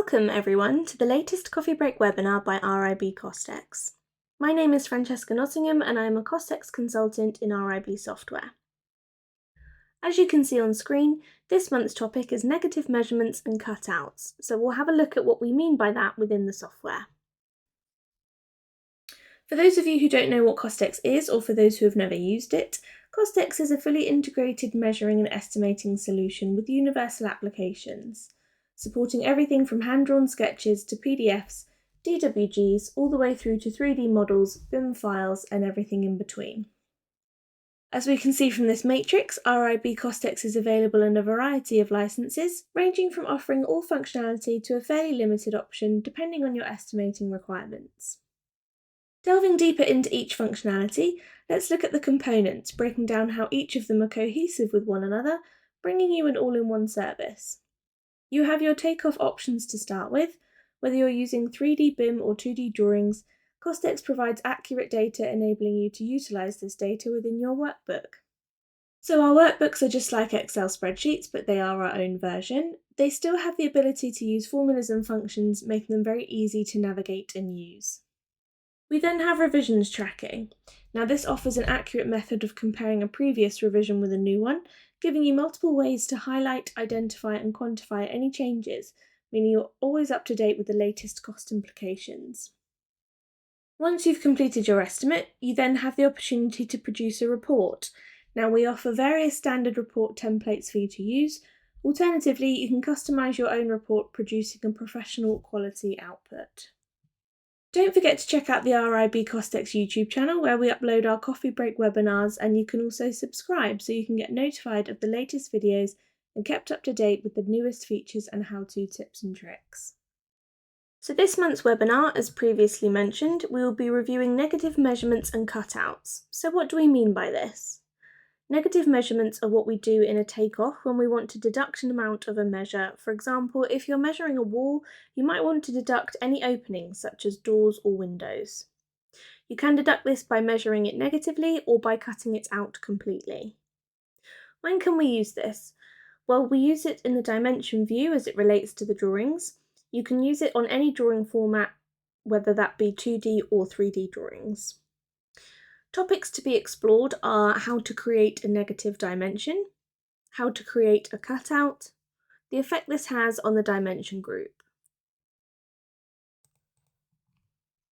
Welcome everyone to the latest coffee break webinar by RIB CostX. My name is Francesca Nottingham and I am a CostX consultant in RIB software. As you can see on screen, this month's topic is negative measurements and cutouts, so we'll have a look at what we mean by that within the software. For those of you who don't know what CostX is, or for those who have never used it, CostX is a fully integrated measuring and estimating solution with universal applications, supporting everything from hand-drawn sketches to PDFs, DWGs, all the way through to 3D models, BIM files, and everything in between. As we can see from this matrix, RIB CostX is available in a variety of licenses, ranging from offering all functionality to a fairly limited option depending on your estimating requirements. Delving deeper into each functionality, let's look at the components, breaking down how each of them are cohesive with one another, bringing you an all-in-one service. You have your Takeoff options to start with. Whether you're using 3D BIM or 2D drawings, CostX provides accurate data enabling you to utilise this data within your workbook. So our workbooks are just like Excel spreadsheets, but they are our own version. They still have the ability to use formulas and functions, making them very easy to navigate and use. We then have revisions tracking. Now this offers an accurate method of comparing a previous revision with a new one, giving you multiple ways to highlight, identify and quantify any changes, meaning you're always up to date with the latest cost implications. Once you've completed your estimate, you then have the opportunity to produce a report. Now we offer various standard report templates for you to use. Alternatively, you can customise your own report, producing a professional quality output. Don't forget to check out the RIB CostX YouTube channel where we upload our coffee break webinars, and you can also subscribe so you can get notified of the latest videos and kept up to date with the newest features and how-to tips and tricks. So this month's webinar, as previously mentioned, we will be reviewing negative measurements and cutouts. So what do we mean by this? Negative measurements are what we do in a takeoff when we want to deduct an amount of a measure. For example, if you're measuring a wall, you might want to deduct any openings such as doors or windows. You can deduct this by measuring it negatively or by cutting it out completely. When can we use this? Well, we use it in the dimension view as it relates to the drawings. You can use it on any drawing format, whether that be 2D or 3D drawings. Topics to be explored are how to create a negative dimension, how to create a cutout, the effect this has on the dimension group.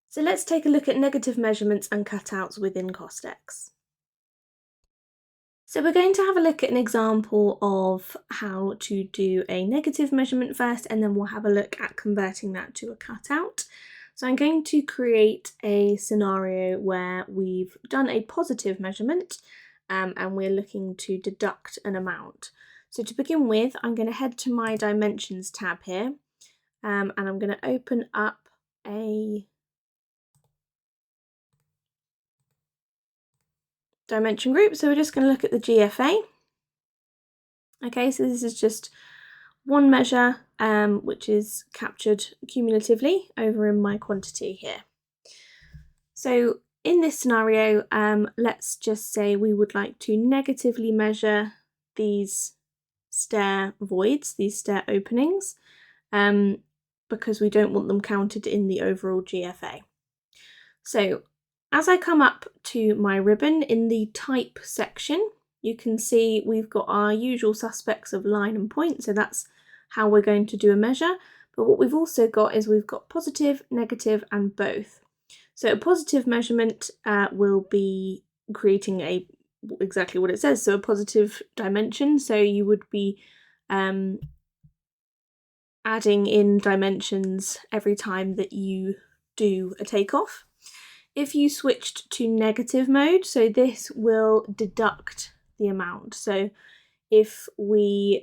So let's take a look at negative measurements and cutouts within CostX. So we're going to have a look at an example of how to do a negative measurement first, and then we'll have a look at converting that to a cutout. So I'm going to create a scenario where we've done a positive measurement and we're looking to deduct an amount. So to begin with, I'm going to head to my dimensions tab here and I'm going to open up a dimension group. So we're just going to look at the GFA. Okay, so this is just one measure which is captured cumulatively over in my quantity here. So in this scenario, let's just say we would like to negatively measure these stair voids, these stair openings, because we don't want them counted in the overall GFA. So as I come up to my ribbon in the type section, you can see we've got our usual suspects of line and point, so that's how we're going to do a measure. But what we've also got is we've got positive, negative, and both. So a positive measurement will be creating exactly what it says, so a positive dimension. So you would be adding in dimensions every time that you do a takeoff. If you switched to negative mode, so this will deduct the amount. So if we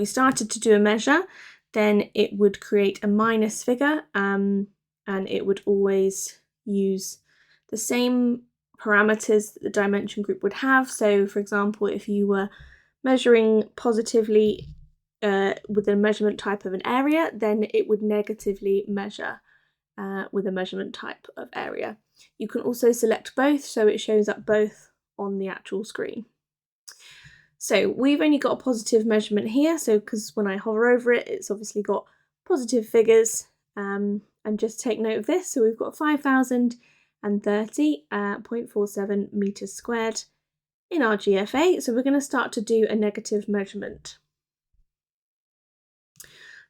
started to do a measure, then it would create a minus figure and it would always use the same parameters that the dimension group would have. So for example, if you were measuring positively with a measurement type of an area, then it would negatively measure with a measurement type of area. You can also select both, so it shows up both on the actual screen. So we've only got a positive measurement here, so because when I hover over it, it's obviously got positive figures. And just take note of this, so we've got 5,030.47 meters squared in our GFA, so we're going to start to do a negative measurement.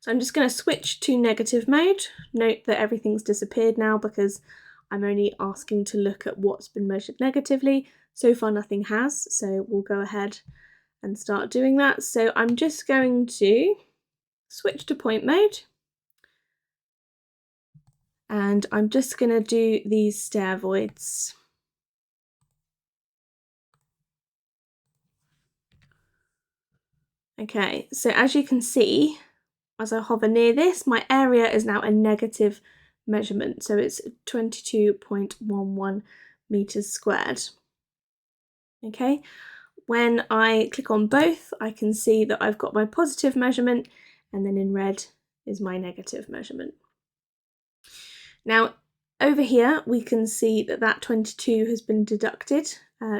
So I'm just going to switch to negative mode. Note that everything's disappeared now because I'm only asking to look at what's been measured negatively. So far nothing has, so we'll go ahead and start doing that. So I'm just going to switch to point mode. And I'm just going to do these stair voids. Okay, so as you can see, as I hover near this, my area is now a negative measurement, so it's 22.11 meters squared. Okay, when I click on both, I can see that I've got my positive measurement, and then in red is my negative measurement. Now, over here, we can see that that 22 has been deducted,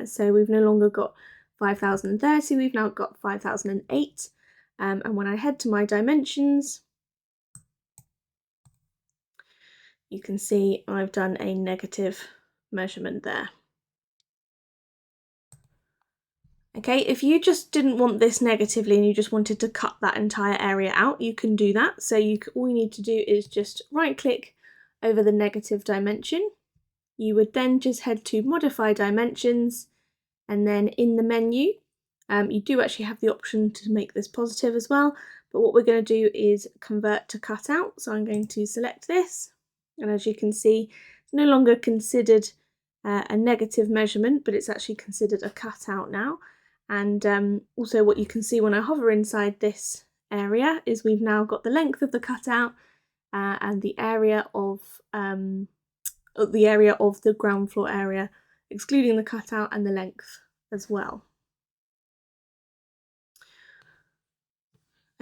so we've no longer got 5,030, we've now got 5,008. And when I head to my dimensions, you can see I've done a negative measurement there. Okay, if you just didn't want this negatively and you just wanted to cut that entire area out, you can do that. So all you need to do is just right click over the negative dimension. You would then just head to modify dimensions, and then in the menu, you do actually have the option to make this positive as well, but what we're going to do is convert to cutout. So I'm going to select this, and as you can see, it's no longer considered a negative measurement, but it's actually considered a cutout now. And also what you can see when I hover inside this area is we've now got the length of the cutout and the area of the ground floor area, excluding the cutout, and the length as well.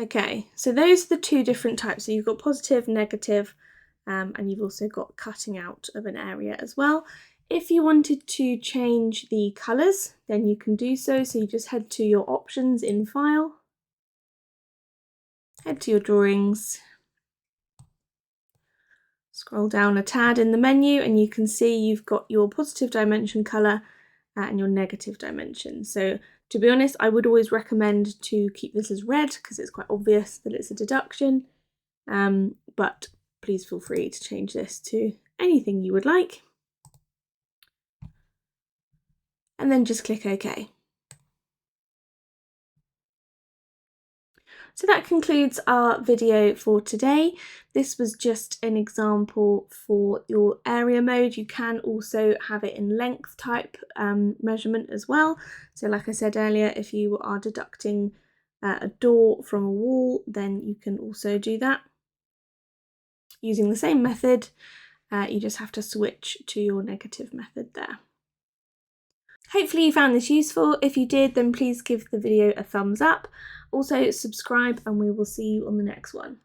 Okay, so those are the two different types. So you've got positive, negative, and you've also got cutting out of an area as well. If you wanted to change the colours, then you can do so. So you just head to your options in File, head to your drawings, scroll down a tad in the menu, and you can see you've got your positive dimension colour and your negative dimension. So to be honest, I would always recommend to keep this as red because it's quite obvious that it's a deduction, but please feel free to change this to anything you would like. And then just click OK. So that concludes our video for today. This was just an example for your area mode. You can also have it in length type measurement as well. So like I said earlier, if you are deducting a door from a wall, then you can also do that. Using the same method, you just have to switch to your negative method there. Hopefully you found this useful. If you did, then please give the video a thumbs up. Also subscribe, and we will see you on the next one.